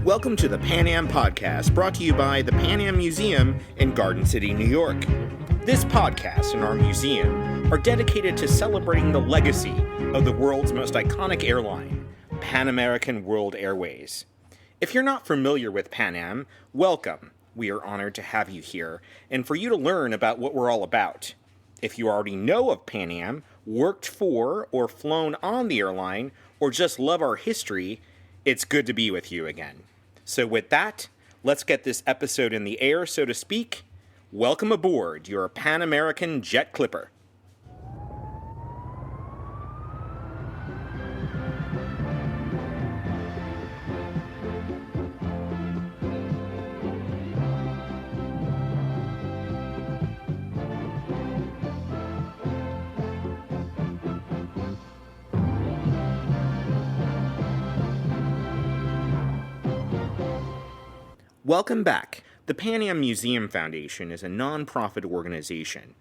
Welcome to the Pan Am Podcast, brought to you by the Pan Am Museum in Garden City, New York. This podcast and our museum are dedicated to celebrating the legacy of the world's most iconic airline, Pan American World Airways. If you're not familiar with Pan Am, welcome. We are honored to have you here and for you to learn about what we're all about. If you already know of Pan Am, worked for or flown on the airline, or just love our history, it's good to be with you again. So with that, let's get this episode in the air, so to speak. Welcome aboard your Pan American Jet Clipper. Welcome back. The Pan Am Museum Foundation is a nonprofit organization.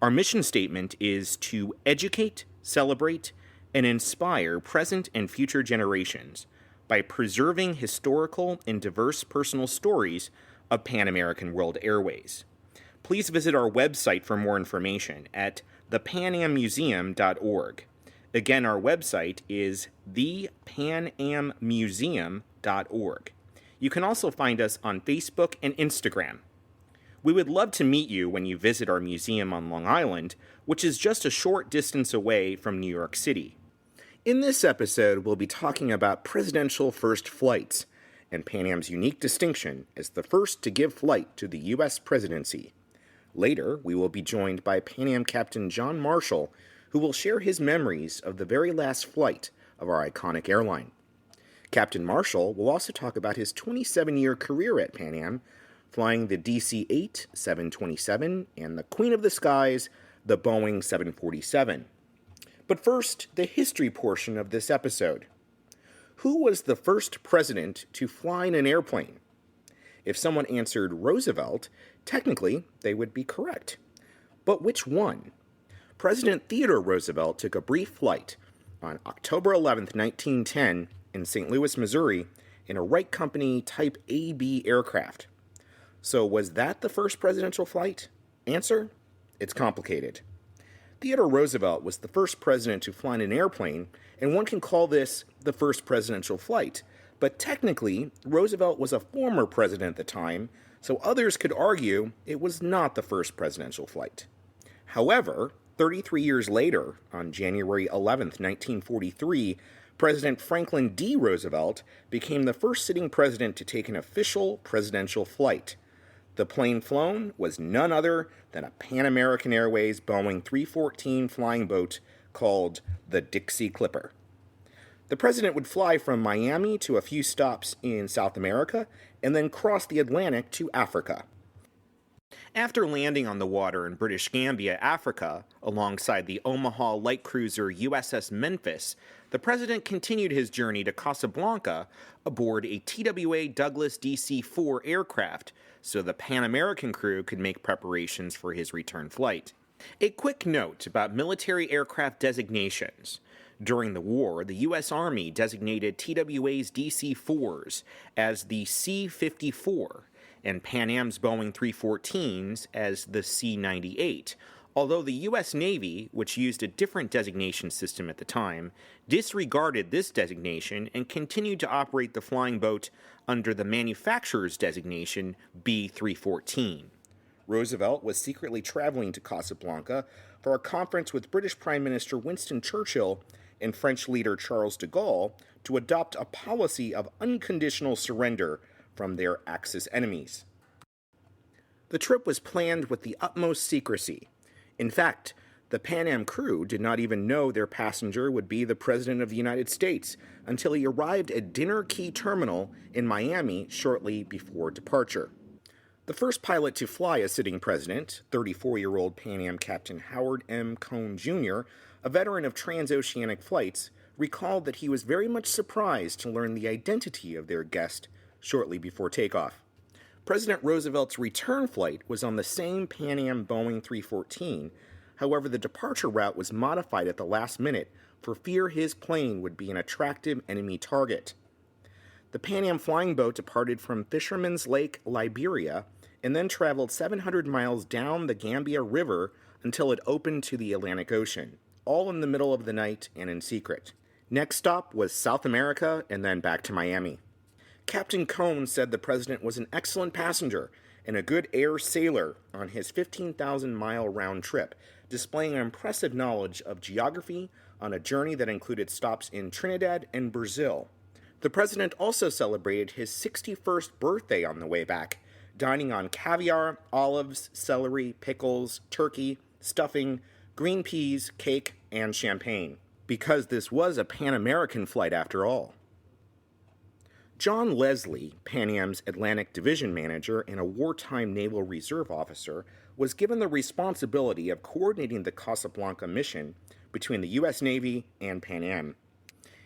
Our mission statement is to educate, celebrate, and inspire present and future generations by preserving historical and diverse personal stories of Pan American World Airways. Please visit our website for more information at thepanammuseum.org. Again, our website is thepanammuseum.org. You can also find us on Facebook and Instagram. We would love to meet you when you visit our museum on Long Island, which is just a short distance away from New York City. In this episode, we'll be talking about presidential first flights and Pan Am's unique distinction as the first to give flight to the U.S. presidency. Later, we will be joined by Pan Am Captain John Marshall, who will share his memories of the very last flight of our iconic airline. Captain Marshall will also talk about his 27-year career at Pan Am, flying the DC-8 727 and the Queen of the Skies, the Boeing 747. But first, the history portion of this episode. Who was the first president to fly in an airplane? If someone answered Roosevelt, technically they would be correct. But which one? President Theodore Roosevelt took a brief flight on October 11, 1910, in St. Louis, Missouri, in a Wright Company Type AB aircraft. So was that the first presidential flight? Answer? It's complicated. Theodore Roosevelt was the first president to fly in an airplane, and one can call this the first presidential flight. But technically, Roosevelt was a former president at the time, so others could argue it was not the first presidential flight. However, 33 years later, on January 11, 1943, President Franklin D. Roosevelt became the first sitting president to take an official presidential flight. The plane flown was none other than a Pan American Airways Boeing 314 flying boat called the Dixie Clipper. The president would fly from Miami to a few stops in South America and then cross the Atlantic to Africa. After landing on the water in British Gambia, Africa, alongside the Omaha light cruiser USS Memphis, the president continued his journey to Casablanca aboard a TWA Douglas DC-4 aircraft so the Pan American crew could make preparations for his return flight. A quick note about military aircraft designations. During the war, the U.S. Army designated TWA's DC-4s as the C-54 and Pan Am's Boeing 314s as the C-98, although the U.S. Navy, which used a different designation system at the time, disregarded this designation and continued to operate the flying boat under the manufacturer's designation B-314. Roosevelt was secretly traveling to Casablanca for a conference with British Prime Minister Winston Churchill and French leader Charles de Gaulle to adopt a policy of unconditional surrender from their Axis enemies. The trip was planned with the utmost secrecy. In fact, the Pan Am crew did not even know their passenger would be the President of the United States until he arrived at Dinner Key Terminal in Miami shortly before departure. The first pilot to fly a sitting president, 34-year-old Pan Am Captain Howard M. Cohn Jr., a veteran of transoceanic flights, recalled that he was very much surprised to learn the identity of their guest shortly before takeoff. President Roosevelt's return flight was on the same Pan Am Boeing 314. However, the departure route was modified at the last minute for fear his plane would be an attractive enemy target. The Pan Am flying boat departed from Fisherman's Lake, Liberia, and then traveled 700 miles down the Gambia River until it opened to the Atlantic Ocean, all in the middle of the night and in secret. Next stop was South America and then back to Miami. Captain Cohn said the president was an excellent passenger and a good air sailor on his 15,000-mile round trip, displaying an impressive knowledge of geography on a journey that included stops in Trinidad and Brazil. The president also celebrated his 61st birthday on the way back, dining on caviar, olives, celery, pickles, turkey, stuffing, green peas, cake, and champagne, because this was a Pan American flight after all. John Leslie, Pan Am's Atlantic Division Manager and a wartime Naval Reserve officer, was given the responsibility of coordinating the Casablanca mission between the U.S. Navy and Pan Am.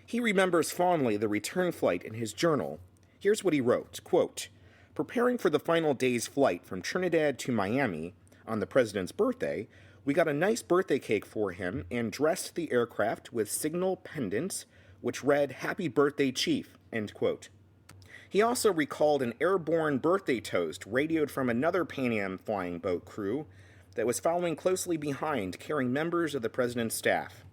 He remembers fondly the return flight in his journal. Here's what he wrote, quote, "Preparing for the final day's flight from Trinidad to Miami on the president's birthday, we got a nice birthday cake for him and dressed the aircraft with signal pendants which read, 'Happy Birthday, Chief,' end quote." He also recalled an airborne birthday toast radioed from another Pan Am flying boat crew that was following closely behind, carrying members of the president's staff.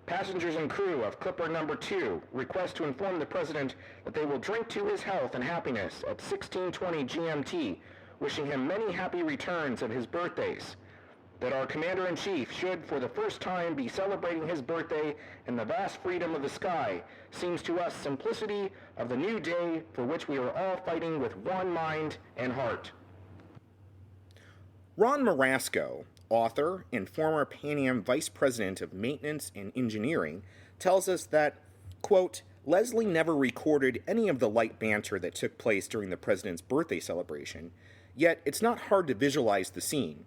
"Passengers and crew of Clipper number 2 request to inform the president that they will drink to his health and happiness at 16:20 GMT, wishing him many happy returns of his birthdays. That our Commander-in-Chief should for the first time be celebrating his birthday in the vast freedom of the sky seems to us simplicity of the new day for which we are all fighting with one mind and heart." Ron Marasco, author and former Pan Am Vice President of Maintenance and Engineering, tells us that, quote, "Leslie never recorded any of the light banter that took place during the president's birthday celebration, yet it's not hard to visualize the scene.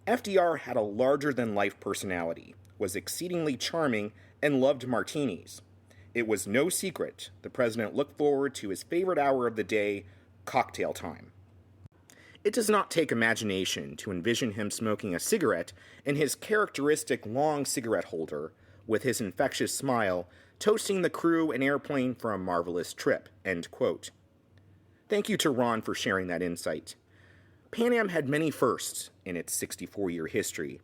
FDR had a larger-than-life personality, was exceedingly charming, and loved martinis. It was no secret the president looked forward to his favorite hour of the day, cocktail time. It does not take imagination to envision him smoking a cigarette in his characteristic long cigarette holder, with his infectious smile, toasting the crew and airplane for a marvelous trip," end quote. Thank you to Ron for sharing that insight. Pan Am had many firsts in its 64-year history,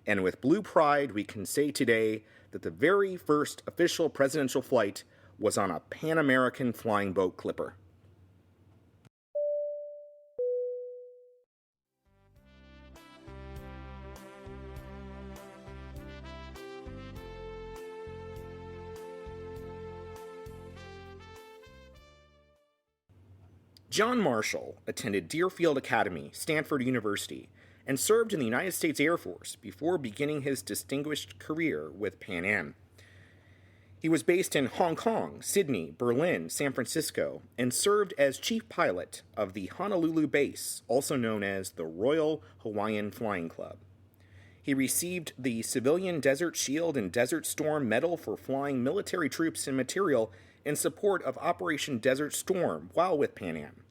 and with blue pride we can say today that the very first official presidential flight was on a Pan American flying boat Clipper. John Marshall attended Deerfield Academy, Stanford University, and served in the United States Air Force before beginning his distinguished career with Pan Am. He was based in Hong Kong, Sydney, Berlin, San Francisco, and served as chief pilot of the Honolulu base, also known as the Royal Hawaiian Flying Club. He received the Civilian Desert Shield and Desert Storm Medal for flying military troops and material in support of Operation Desert Storm while with Pan Am.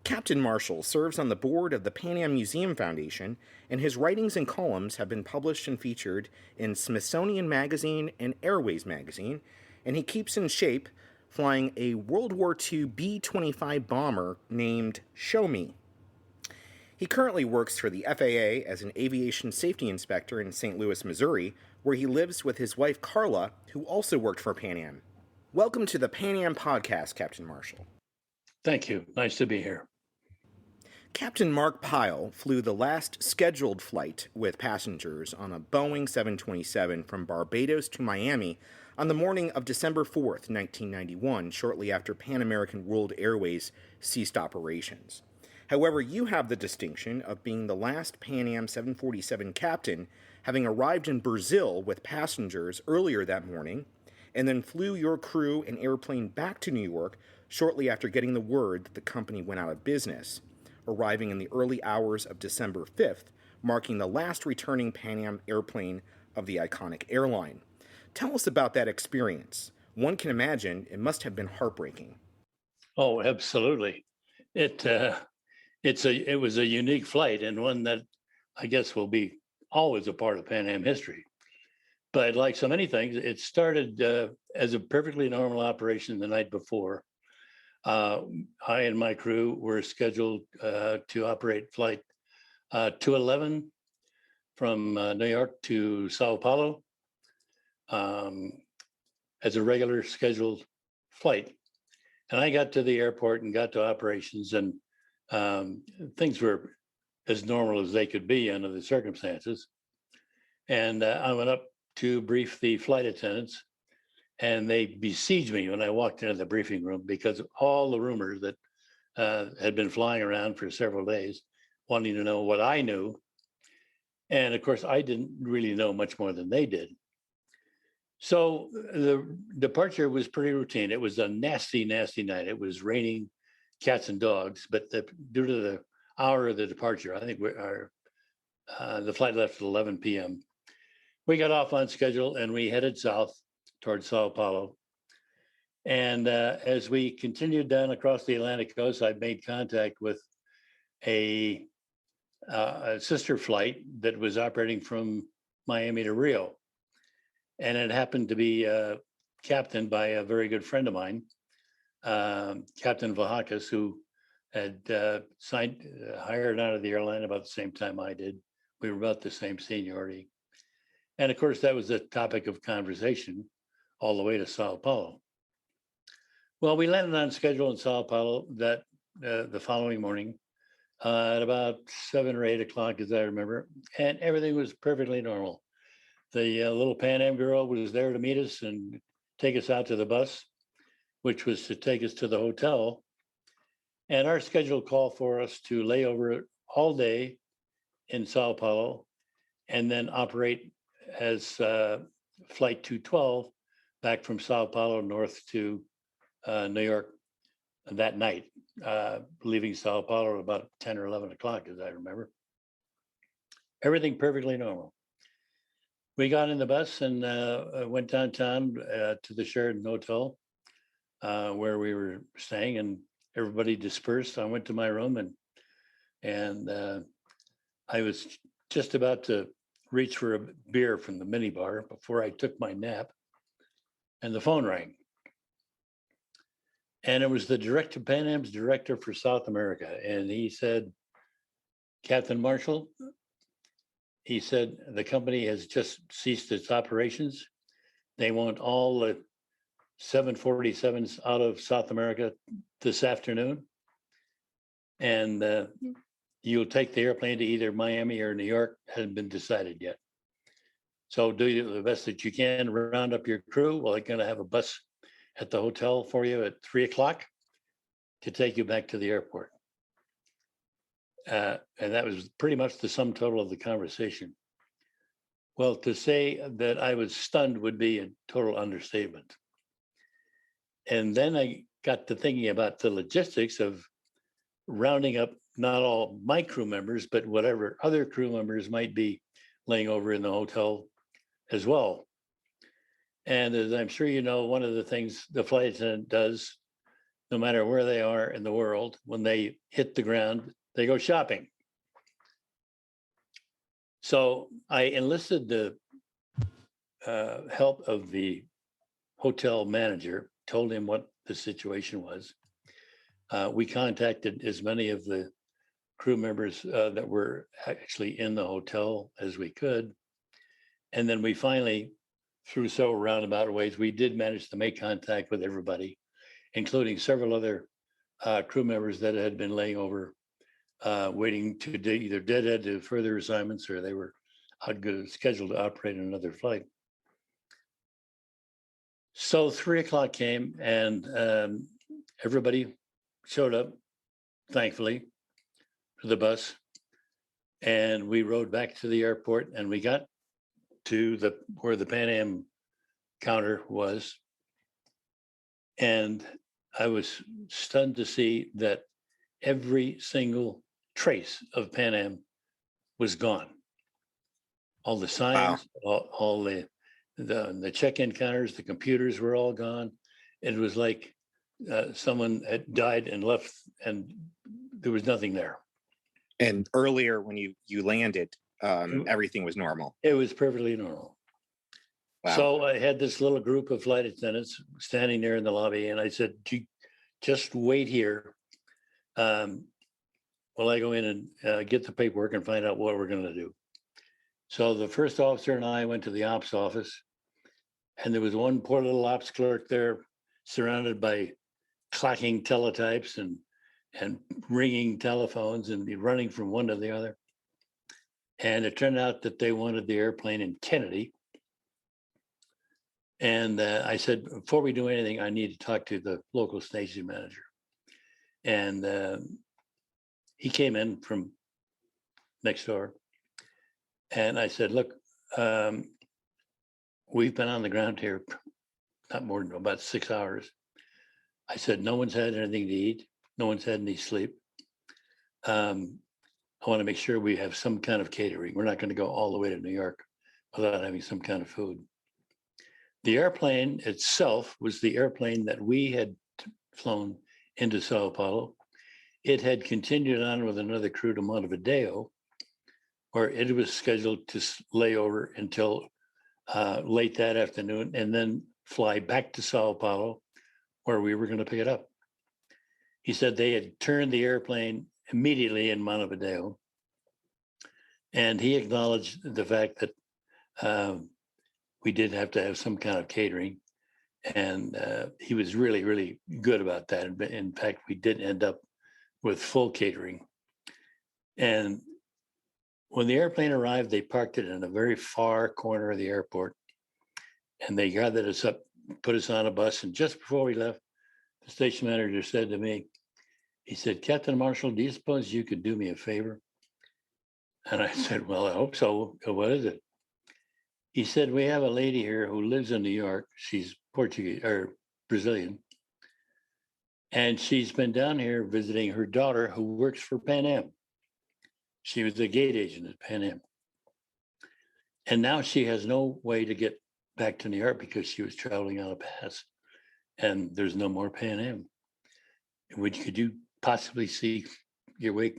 Captain Marshall serves on the board of the Pan Am Museum Foundation, and his writings and columns have been published and featured in Smithsonian Magazine and Airways Magazine, and he keeps in shape flying a World War II B-25 bomber named Show Me. He currently works for the FAA as an aviation safety inspector in St. Louis, Missouri, where he lives with his wife Carla, who also worked for Pan Am. Welcome to the Pan Am podcast, Captain Marshall. Thank you. Nice to be here. Captain Mark Pyle flew the last scheduled flight with passengers on a Boeing 727 from Barbados to Miami on the morning of December 4th, 1991, shortly after Pan American World Airways ceased operations. However, you have the distinction of being the last Pan Am 747 captain, having arrived in Brazil with passengers earlier that morning, and then flew your crew and airplane back to New York shortly after getting the word that the company went out of business, arriving in the early hours of December 5th, marking the last returning Pan Am airplane of the iconic airline. Tell us about that experience. One can imagine it must have been heartbreaking. Oh, absolutely. It was a unique flight, and one that I guess will be always a part of Pan Am history. But like so many things, it started as a perfectly normal operation the night before. I and my crew were scheduled to operate flight 211 from New York to Sao Paulo um, as a regular scheduled flight. And I got to the airport and got to operations, and things were as normal as they could be under the circumstances. And I went up to brief the flight attendants, and they besieged me when I walked into the briefing room because of all the rumors that had been flying around for several days, wanting to know what I knew. And of course, I didn't really know much more than they did. So the departure was pretty routine. It was a nasty, nasty night. It was raining cats and dogs, but due to the hour of the departure, I think the flight left at 11 p.m. We got off on schedule and we headed south towards Sao Paulo. And as we continued down across the Atlantic coast, I made contact with a sister flight that was operating from Miami to Rio. And it happened to be captained by a very good friend of mine, Captain Vahakas, who had hired out of the airline about the same time I did. We were about the same seniority. And of course, that was the topic of conversation all the way to Sao Paulo. Well, we landed on schedule in Sao Paulo the following morning at about 7 or 8 o'clock, as I remember, and everything was perfectly normal. The little Pan Am girl was there to meet us and take us out to the bus, which was to take us to the hotel. And our schedule called for us to lay over all day in Sao Paulo and then operate as Flight 212 back from Sao Paulo north to New York that night, leaving Sao Paulo about 10 or 11 o'clock, as I remember. Everything perfectly normal. We got in the bus and went downtown to the Sheraton Hotel where we were staying, and everybody dispersed. I went to my room and I was just about to reach for a beer from the minibar before I took my nap, and the phone rang. And it was the director, Pan Am's director for South America. And he said, Captain Marshall, he said, the company has just ceased its operations. They want all the 747s out of South America this afternoon. And you'll take the airplane to either Miami or New York. Hasn't been decided yet. So do the best that you can, round up your crew. Well, they're going to have a bus at the hotel for you at 3 o'clock to take you back to the airport. And that was pretty much the sum total of the conversation. Well, to say that I was stunned would be a total understatement. And then I got to thinking about the logistics of rounding up not all my crew members, but whatever other crew members might be laying over in the hotel as well. And as I'm sure you know, one of the things the flight attendant does, no matter where they are in the world, when they hit the ground, they go shopping. So I enlisted the help of the hotel manager, told him what the situation was. We contacted as many of the crew members that were actually in the hotel as we could. And then we finally, through several roundabout ways, we did manage to make contact with everybody, including several other crew members that had been laying over, waiting to either deadhead to further assignments, or they were scheduled to operate another flight. So 3 o'clock came and everybody showed up, thankfully, to the bus. And we rode back to the airport, and we got to where the Pan Am counter was. And I was stunned to see that every single trace of Pan Am was gone. All the signs, wow. all the check-in counters, the computers were all gone. It was like someone had died and left, and there was nothing there. And earlier when you landed, everything was normal. It was perfectly normal. Wow. So I had this little group of flight attendants standing there in the lobby, and I said, do just wait here. While I go in and get the paperwork and find out what we're going to do. So the first officer and I went to the ops office, and there was one poor little ops clerk there, surrounded by clacking teletypes and ringing telephones and running from one to the other. And it turned out that they wanted the airplane in Kennedy. And I said, before we do anything, I need to talk to the local station manager. And he came in from next door. And I said, look, we've been on the ground here not more than about 6 hours. I said, no one's had anything to eat. No one's had any sleep. I want to make sure we have some kind of catering. We're not going to go all the way to New York without having some kind of food. The airplane itself was the airplane that we had flown into Sao Paulo. It had continued on with another crew to Montevideo, where it was scheduled to lay over until late that afternoon and then fly back to Sao Paulo, where we were going to pick it up. He said they had turned the airplane immediately in Montevideo. And he acknowledged the fact that we did have to have some kind of catering. And he was really, really good about that. In fact, we did end up with full catering. And when the airplane arrived, they parked it in a very far corner of the airport. And they gathered us up, put us on a bus. And just before we left, the station manager said to me, he said, Captain Marshall, do you suppose you could do me a favor? And I said, well, I hope so. What is it? He said, we have a lady here who lives in New York. She's Portuguese or Brazilian. And she's been down here visiting her daughter who works for Pan Am. She was the gate agent at Pan Am. And now she has no way to get back to New York because she was traveling on a pass. And there's no more Pan Am. Could you possibly see your way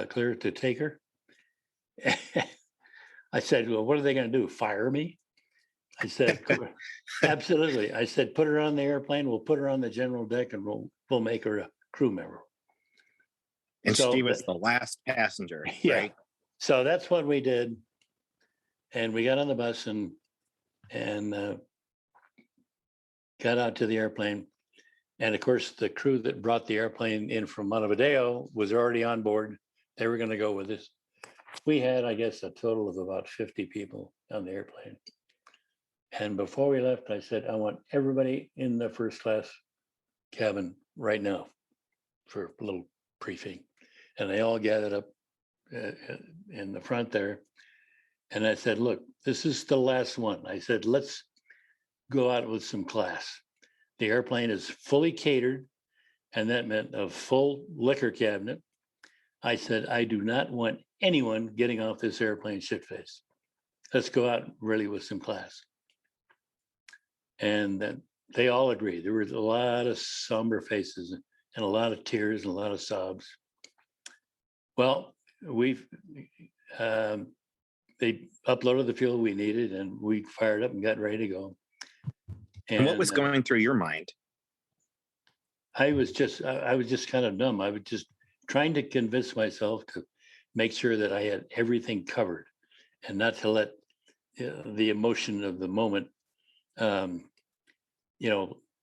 clear to take her? I said, well, what are they going to do? Fire me? I said, absolutely. I said, put her on the airplane. We'll put her on the general deck and we'll make her a crew member. And so, she was the last passenger, yeah. Right? So that's what we did. And we got on the bus and got out to the airplane. And of course, the crew that brought the airplane in from Montevideo was already on board. They were going to go with us. We had, I guess, a total of about 50 people on the airplane. And before we left, I said, I want everybody in the first class cabin right now for a little briefing. And they all gathered up in the front there. And I said, look, this is the last one. I said, let's go out with some class. The airplane is fully catered, and that meant a full liquor cabinet. I said, I do not want anyone getting off this airplane shit-faced. Let's go out really with some class. And they all agreed. There was a lot of somber faces and a lot of tears and a lot of sobs. Well, they uploaded the fuel we needed and we fired up and got ready to go. And what was going through your mind? I was just kind of numb. I was just trying to convince myself to make sure that I had everything covered and not to let the emotion of the moment,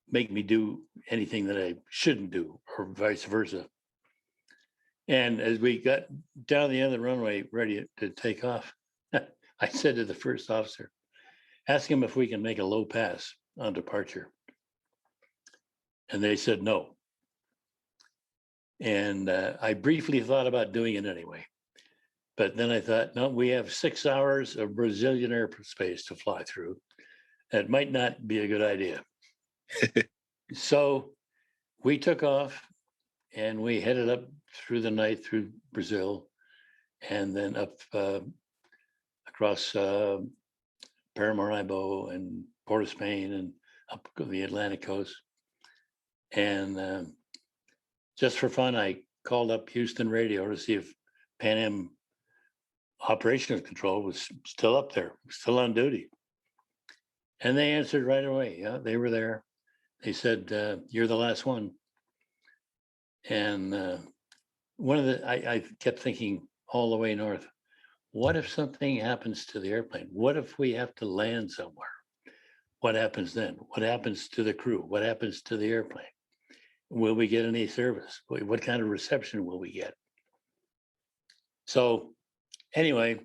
make me do anything that I shouldn't do or vice versa. And as we got down the end of the runway, ready to take off, I said to the first officer, ask him if we can make a low pass on departure. And they said no. And I briefly thought about doing it anyway. But then I thought, no, we have 6 hours of Brazilian airspace to fly through. That might not be a good idea. So we took off and we headed up through the night through Brazil and then up across Paramaribo and Port of Spain and up the Atlantic coast. And just for fun, I called up Houston radio to see if Pan Am operations control was still up there, still on duty. And they answered right away. Yeah, they were there. they said, "You're the last one." And I kept thinking all the way north, what if something happens to the airplane? What if we have to land somewhere? What happens then? What happens to the crew? What happens to the airplane? Will we get any service? What kind of reception will we get? So anyway,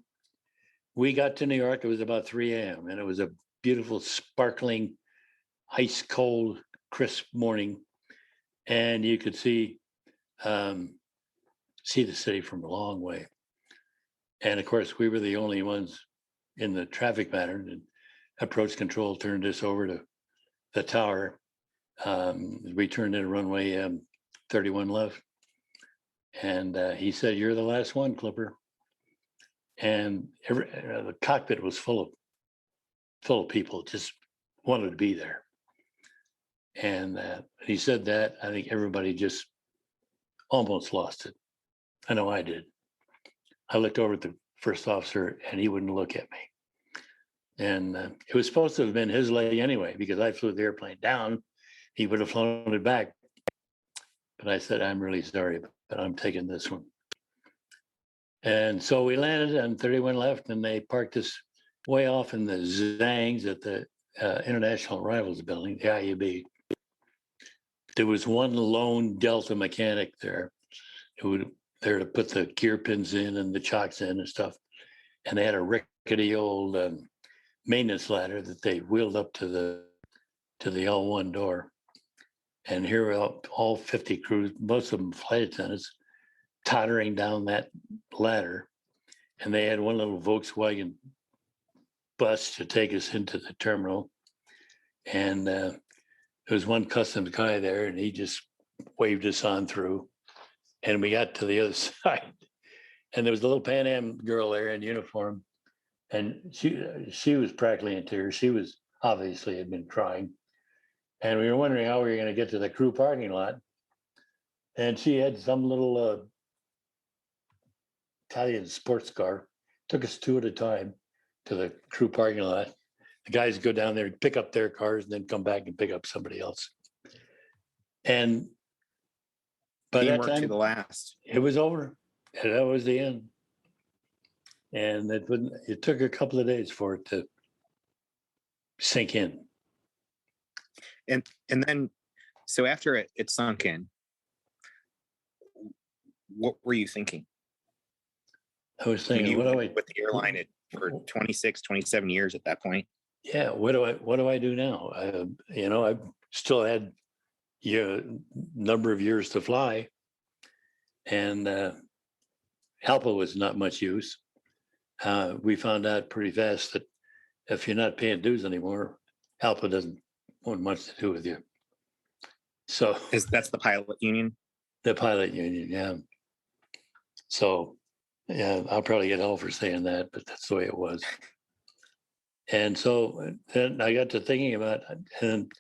we got to New York. It was about 3 a.m. and it was a beautiful, sparkling, ice cold, crisp morning. And you could see the city from a long way. And of course, we were the only ones in the traffic pattern, and approach control turned us over to the tower. We turned in runway 31 left. And he said, "You're the last one, Clipper." And the cockpit was full of people, just wanted to be there. And he said that, I think everybody just almost lost it. I know I did. I looked over at the first officer and he wouldn't look at me. And it was supposed to have been his leg anyway, because I flew the airplane down. He would have flown it back. But I said, "I'm really sorry, but I'm taking this one." And so we landed on 31 left, and they parked us way off in the Zangs at the International Arrivals Building, the IUB. There was one lone Delta mechanic there who there to put the gear pins in and the chocks in and stuff. And they had a rickety old maintenance ladder that they wheeled up to the L1 door. And here were all 50 crews, most of them flight attendants, tottering down that ladder. And they had one little Volkswagen bus to take us into the terminal. And there was one customs guy there, and he just waved us on through. And we got to the other side. And there was a little Pan Am girl there in uniform. And she was practically in tears. She was obviously had been crying. And we were wondering how we were going to get to the crew parking lot. And she had some little Italian sports car, took us two at a time to the crew parking lot. The guys go down there and pick up their cars and then come back and pick up somebody else. And by that time, to the last. it was over. And that was the end. And it took a couple of days for it to sink in. And then, so after it sunk in, what were you thinking? I was thinking, you with the airline for 26, 27 years at that point? Yeah, what do I do now? I've still had number of years to fly, and ALPA was not much use. We found out pretty fast that if you're not paying dues anymore, ALPA doesn't want much to do with you. So that's the pilot union? The pilot union, yeah. So yeah, I'll probably get hell for saying that, but that's the way it was. And so then I got to thinking about, and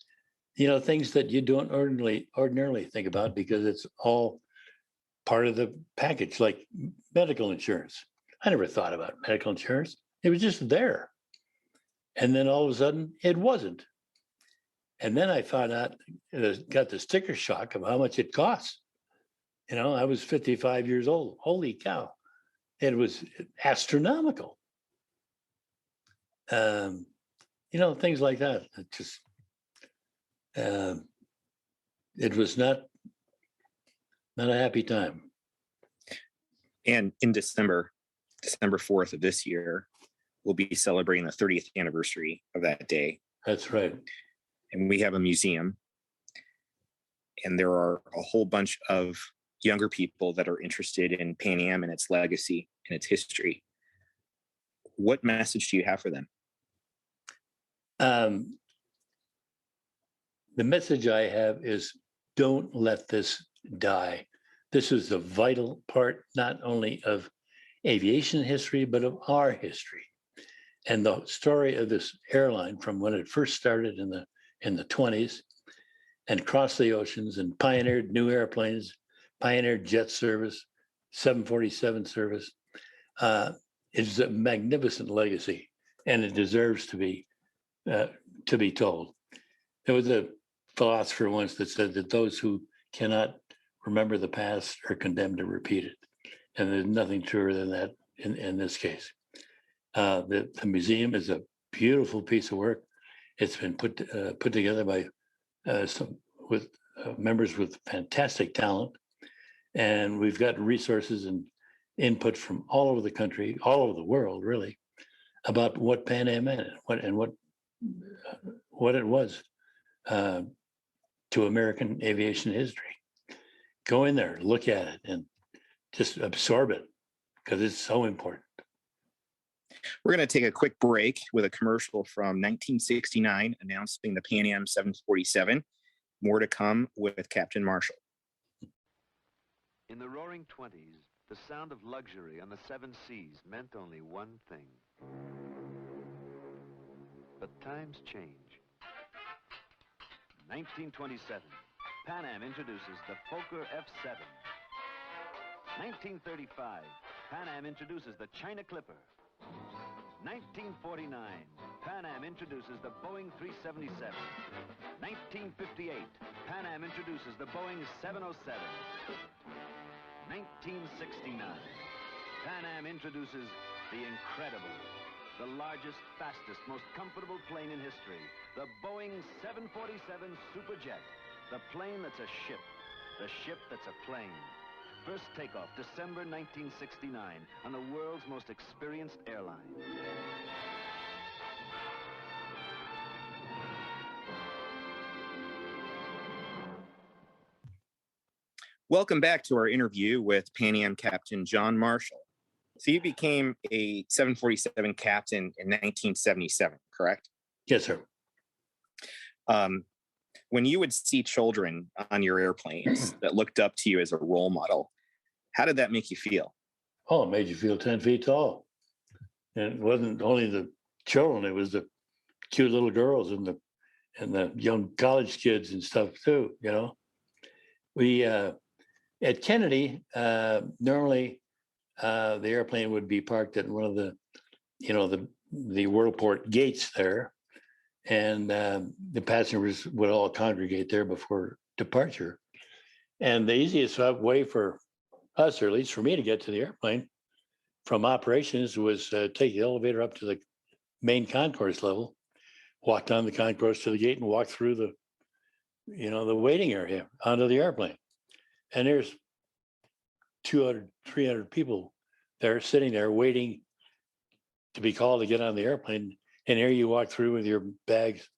things that you don't ordinarily think about, because it's all part of the package, like medical insurance. I never thought about medical insurance. It was just there. And then all of a sudden it wasn't. And then I found out, got the sticker shock of how much it costs. I was 55 years old. Holy cow. It was astronomical. Things like that. It just, it was not a happy time. And in December 4th of this year, we'll be celebrating the 30th anniversary of that day. That's right. And we have a museum, and there are a whole bunch of younger people that are interested in Pan Am and its legacy and its history. What message do you have for them? The message I have is, don't let this die. This is a vital part, not only of aviation history, but of our history. And the story of this airline, from when it first started in the 20s and crossed the oceans and pioneered new airplanes, pioneered jet service, 747 service, is a magnificent legacy, and it deserves to be told. There was a philosopher once that said that those who cannot remember the past are condemned to repeat it. And there's nothing truer than that in this case. The museum is a beautiful piece of work. It's been put together by some with members with fantastic talent, and we've got resources and input from all over the country, all over the world, really, about what Pan Am meant, what it was to American aviation history. Go in there, look at it, and just absorb it because it's so important. We're going to take a quick break with a commercial from 1969 announcing the Pan Am 747. More to come with Captain Marshall. In the roaring 20s, the sound of luxury on the seven seas meant only one thing. But times change. 1927, Pan Am introduces the Fokker F-7. 1935, Pan Am introduces the China Clipper. 1949, Pan Am introduces the Boeing 377. 1958, Pan Am introduces the Boeing 707. 1969, Pan Am introduces the incredible, the largest, fastest, most comfortable plane in history, the Boeing 747 Superjet, the plane that's a ship, the ship that's a plane. First takeoff, December 1969, on the world's most experienced airline. Welcome back to our interview with Pan Am Captain John Marshall. So you became a 747 captain in 1977, correct? Yes, sir. When you would see children on your airplanes that looked up to you as a role model, how did that make you feel? Oh, it made you feel 10 feet tall. And it wasn't only the children, it was the cute little girls and the young college kids and stuff too, you know. We at Kennedy, normally the airplane would be parked at one of the, you know, the Worldport gates there. And the passengers would all congregate there before departure. And the easiest way for us, or at least for me, to get to the airplane from operations was take the elevator up to the main concourse level, walk down the concourse to the gate and walk through the, you know, the waiting area onto the airplane. And there's 200, 300 people there sitting there waiting to be called to get on the airplane. And here you walk through with your bags.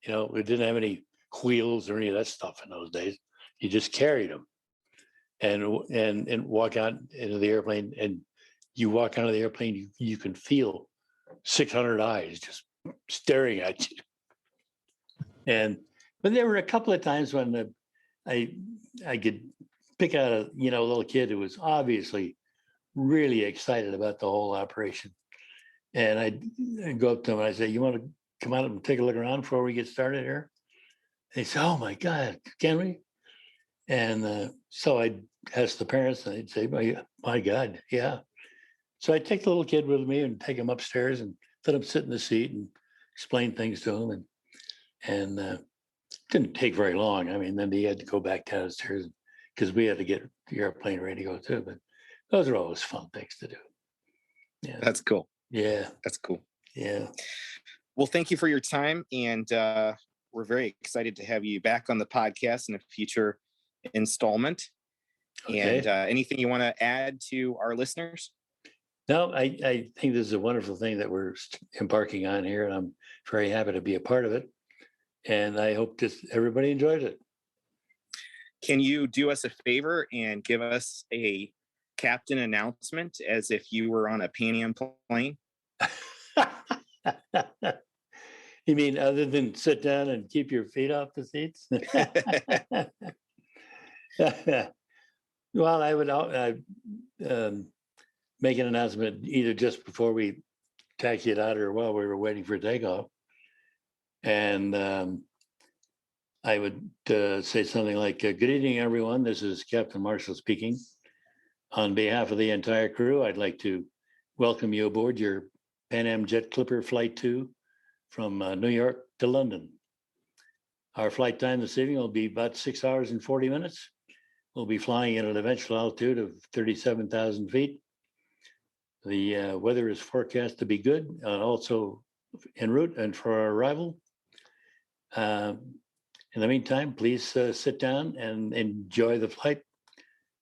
You know, we didn't have any wheels or any of that stuff in those days. You just carried them and walk out into the airplane. And you walk out of the airplane, you can feel 600 eyes just staring at you. But there were a couple of times when I could pick out a little kid who was obviously really excited about the whole operation. And I'd go up to them and I'd say, "You want to come out and take a look around before we get started here?" They say, "Oh my God, can we?" And so I'd ask the parents and they'd say, my God, yeah. So I'd take the little kid with me and take him upstairs and let him sit in the seat and explain things to him. And it didn't take very long. I mean, then he had to go back downstairs because we had to get the airplane ready to go too. But those are always fun things to do. Yeah, that's cool. Yeah, that's cool. Yeah. Well, thank you for your time, and we're very excited to have you back on the podcast in a future installment. Okay. And anything you want to add to our listeners? No, I think this is a wonderful thing that we're embarking on here, and I'm very happy to be a part of it. And I hope everybody enjoys it. Can you do us a favor and give us a captain announcement as if you were on a Pan Am plane? You mean other than sit down and keep your feet off the seats? Well, I would make an announcement either just before we taxied out or while we were waiting for takeoff. And I would say something like, "Good evening, everyone. This is Captain Marshall speaking. On behalf of the entire crew, I'd like to welcome you aboard your Pan Am Jet Clipper Flight 2 from New York to London. Our flight time this evening will be about 6 hours and 40 minutes. We'll be flying at an eventual altitude of 37,000 feet. The weather is forecast to be good, also en route and for our arrival. In the meantime, please sit down and enjoy the flight.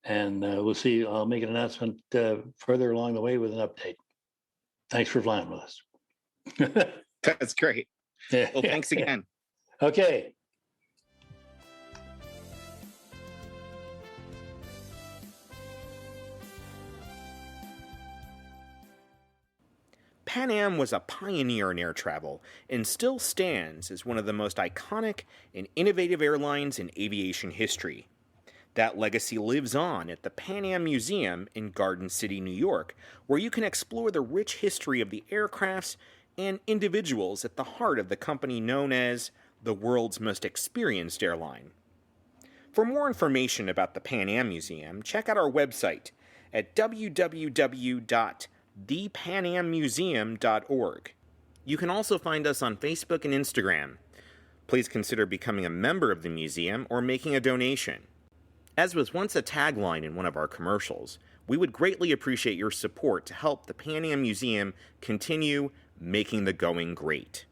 And we'll see. I'll make an announcement further along the way with an update. Thanks for flying with us. That's great. Well, thanks again. Okay. Pan Am was a pioneer in air travel and still stands as one of the most iconic and innovative airlines in aviation history. That legacy lives on at the Pan Am Museum in Garden City, New York, where you can explore the rich history of the aircrafts and individuals at the heart of the company known as the world's most experienced airline. For more information about the Pan Am Museum, check out our website at www.thepanammuseum.org. You can also find us on Facebook and Instagram. Please consider becoming a member of the museum or making a donation. As was once a tagline in one of our commercials, we would greatly appreciate your support to help the Pan Am Museum continue making the going great.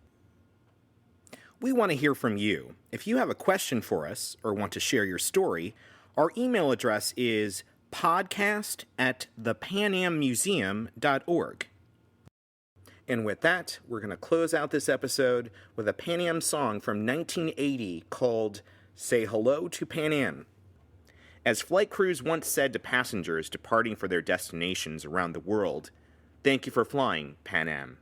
We want to hear from you. If you have a question for us or want to share your story, our email address is podcast@thepanammuseum.org. And with that, we're going to close out this episode with a Pan Am song from 1980 called Say Hello to Pan Am. As flight crews once said to passengers departing for their destinations around the world, thank you for flying, Pan Am.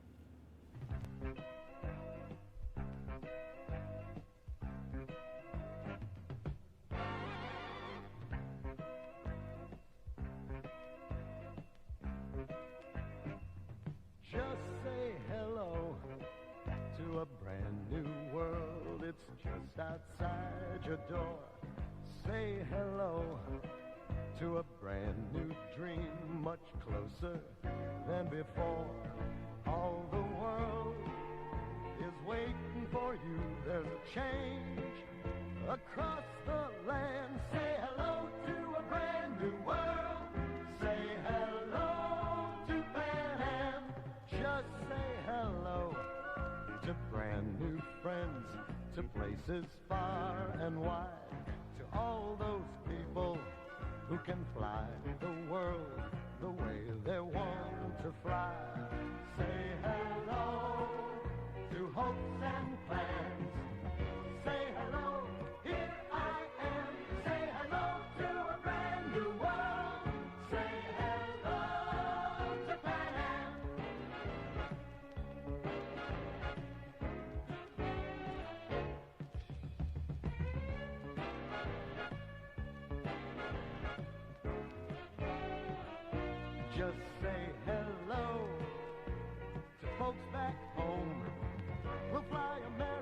Just say hello to a brand new world. It's just outside your door. Say hello to a brand new dream, much closer than before. All the world is waiting for you. There's a change across the land. Say hello to a brand new world. Say hello to Pan Am. Just say hello to brand new friends, to places far and wide, to all those people who can fly the world the way they want to fly. Say hello to hopes and plans. Say hello, here I am. Say hello to a brand new world. Say hello to Pan Am. Just say hello to folks back home. We'll fly America.